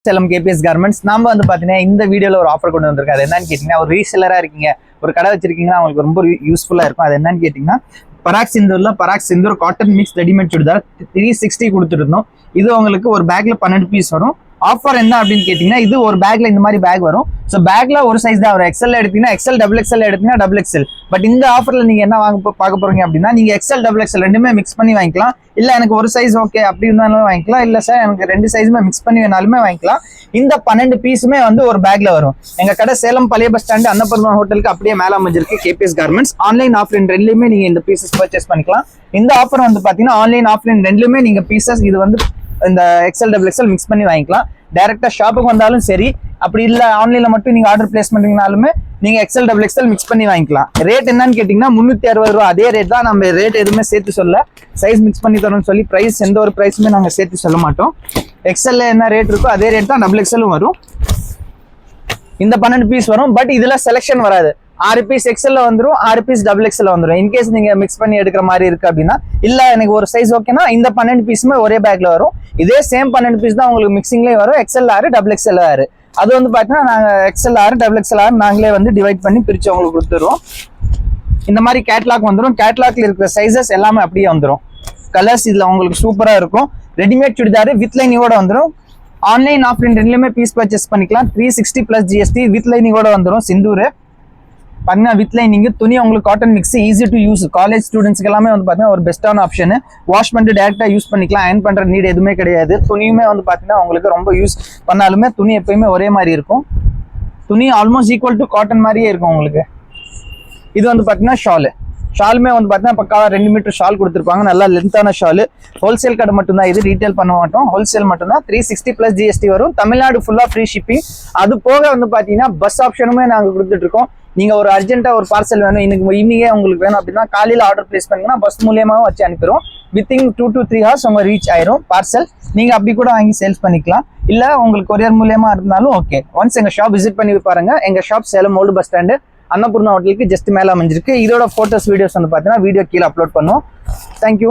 Salem KBS garments. நாம வந்து பாத்தீங்கன்னா இந்த வீடியோல ஒரு ஆஃபர் கொண்டு வந்திருக்காரு. என்னன்னு கேட்டீங்கன்னா, ஒரு ரீசெல்லரா இருக்கீங்க, ஒரு கடை வச்சிருக்கீங்கன்னா அவங்களுக்கு ரொம்ப யூஸ்ஃபுல்லா இருக்கும். அது என்னன்னு கேட்டீங்கன்னா, Parag Sindoor cotton mix readymade churidar 360 கொடுத்துருந்தோம். இது உங்களுக்கு ஒரு பேக்ல 12 பீஸ் வரும். ஆஃபர் என்ன அப்படின்னு கேட்டீங்கன்னா, இது ஒரு பேக்ல இந்த மாதிரி பேக் வரும். ஸோ பேக்ல ஒரு சைஸ் தான் வரும். எக்ஸ்எல் எடுத்தீங்கன்னா எக்ஸ்எல், டபுள் எக்ஸ்எல் எடுத்தீங்கன்னா டபுள் எக்ஸ்எல். பட் இந்த ஆஃபர்ல நீங்க என்ன பார்க்க போறீங்க அப்படின்னா, நீங்க எக்ஸ்எல் டபுள் எக்ஸ்எல் ரெண்டுமே மிக்ஸ் பண்ணி வாங்கிக்கலாம். இல்ல எனக்கு ஒரு சைஸ் ஓகே அப்படி இருந்தாலும் வாங்கிக்கலாம். இல்ல சார் எனக்கு ரெண்டு சைஸுமே மிக்ஸ் பண்ணி வேணாலுமே வாங்கிக்கலாம். இந்த 12 பீஸுமே வந்து ஒரு பேக்ல வரும். எங்க கடை சேலம் பழைய பஸ் ஸ்டாண்ட் அன்னபூர்ணா ஹோட்டலுக்கு அப்படியே மேல அமைஞ்சிருக்கு கேபிஎஸ் கார்மெண்ட்ஸ். ஆன்லைன் ஆஃப்லைன் ரெண்டுலயுமே நீங்க இந்த பீசஸ் பர்ச்சேஸ் பண்ணிக்கலாம். இந்த ஆஃபர் வந்து பாத்தீங்கன்னா ஆன்லைன் ஆஃப்லைன் ரெண்டுலயுமே நீங்க பீசஸ் இது வந்து இந்த எக்ஸ்எல் டபுள் எக்ஸ்எல் மிக்ஸ் பண்ணி வாங்கிக்கலாம். டைரக்டா ஷாப்புக்கு வந்தாலும் சரி, அப்படி இல்ல ஆன்லைன்ல மட்டும் நீங்க ஆர்டர் பிளேஸ் பண்றீங்கனாலுமே நீங்க எக்ஸ்எல் டபுள் எக்ஸ்எல் மிக்ஸ் பண்ணி வாங்கிக்கலாம். ரேட் என்னன்னு கேட்டீங்கன்னா 360 ரூபா. அதே ரேட் தான். நம்ம ரேட் எதுவுமே சேர்த்து சொல்ல, சைஸ் மிக்ஸ் பண்ணி தரோம்னு சொல்லி பிரைஸ் எந்த ஒரு பிரைஸுமே நாங்க சேர்த்து சொல்ல மாட்டோம். எக்ஸ்எல்ல என்ன ரேட் இருக்கோ அதே ரேட் தான் டபுள் எக்ஸ்எல்லும் வரும். இந்த 12 பீஸ் வரும். பட் இதுல செலக்ஷன் வராது. 6 பீஸ் எக்ஸ்எல்ல வந்துடும், 6 பீஸ் டபுள் எக்ஸ்எல்ல வந்துடும். இன்கேஸ் நீங்க மிக்ஸ் பண்ணி எடுக்கிற மாதிரி இருக்கு அப்படின்னா, இல்ல எனக்கு ஒரு சைஸ் ஓகேனா இந்த 12 பீஸுமே ஒரே பேக்ல வரும். இதே சேம் 12 பீஸ் தான் உங்களுக்கு மிக்சிங்லேயே வரும். XL 6, double XL 6. அது வந்து பாத்தீங்கன்னா நாங்க எக்ஸ்எல் 6, டபுள் எக்ஸ்எல் 6 நாங்களே வந்து டிவைட் பண்ணி பிரிச்சு உங்களுக்கு கொடுத்துருவோம். இந்த மாதிரி கேட்லாக் வந்துடும். கேட்லாக்ல இருக்கிற சைசஸ் எல்லாமே அப்படியே வந்துடும். கலர்ஸ் இதுல உங்களுக்கு சூப்பரா இருக்கும். ரெடிமேட் சுடிதாரு வித் லைனிங்கோட வந்துடும். ஆன்லைன் ஆஃப்லைன் ரெண்டுலயுமே பீஸ் பர்ச்சேஸ் பண்ணிக்கலாம். 360 பிளஸ் ஜிஎஸ்டி வித் லைனிங்கோட வந்துடும். சிந்தூர் பாத்தீங்கன்னா வித் லைனிங் துணி உங்களுக்கு cotton mix, easy to use. College ஸ்டூடெண்ட்ஸ்க்கு எல்லாமே வந்து பாத்தீங்கன்னா ஒரு பெஸ்டான ஆப்ஷன். வாஷ் பண்ணிட்டு டேரக்டா யூஸ் பண்ணிக்கலாம். அயர்ன் பண்ற நீட் எதுவுமே கிடையாது. துணியுமே வந்து பாத்தீங்கன்னா உங்களுக்கு ரொம்ப யூஸ் பண்ணாலுமே துணி எப்பயுமே ஒரே மாதிரி இருக்கும். துணி ஆல்மோஸ்ட் ஈக்குவல் டு காட்டன் மாதிரியே இருக்கும் உங்களுக்கு. இது வந்து பாத்தீங்கன்னா ஷாலுமே வந்து பாத்தீங்கன்னா பக்காவா 2 மீட்டர் ஷால் கொடுத்துருப்பாங்க. நல்லா லென்த்தான ஷால். ஹோல்சேல் கடை மட்டும்தான் இது, ரீட்டைல் பண்ண மாட்டோம். ஹோல்சேல் மட்டும்தான். 360 பிளஸ் ஜிஎஸ்டி வரும். தமிழ்நாடு ஃபுல்லா ஃப்ரீ ஷிப்பிங். அது போக வந்து பாத்தீங்கன்னா பஸ் ஆப்ஷனுமே நாங்க கொடுத்துட்டு இருக்கோம். நீங்க ஒரு அர்ஜென்ட்டா ஒரு பார்சல் வேணும், இன்னைக்கு ஈவினிங்கே உங்களுக்கு வேணும் அப்படின்னா காலையில ஆர்டர் பிளேஸ் பண்ணீங்கன்னா பஸ் மூலியமாவும் வச்சு அனுப்பிடுவோம். வித்தின் 2 to 3 hours உங்க ரீச் ஆயிரும் பார்சல். நீங்க அப்படி கூட வாங்கி சேல்ஸ் பண்ணிக்கலாம். இல்ல உங்களுக்கு கொரியர் மூலியமா இருந்தாலும் ஓகே. ஒன்ஸ் எங்க ஷாப் விசிட் பண்ணி பாருங்க. எங்க shop Salem old bus stand Annapurna ஹோட்டலுக்கு ஜஸ்ட் மேல அமைஞ்சிருக்கு. இதோட போட்டோஸ் வீடியோஸ் வந்து பாத்தீங்கன்னா வீடியோ கீழே அப்லோட் பண்ணுவோம். தேங்க்யூ.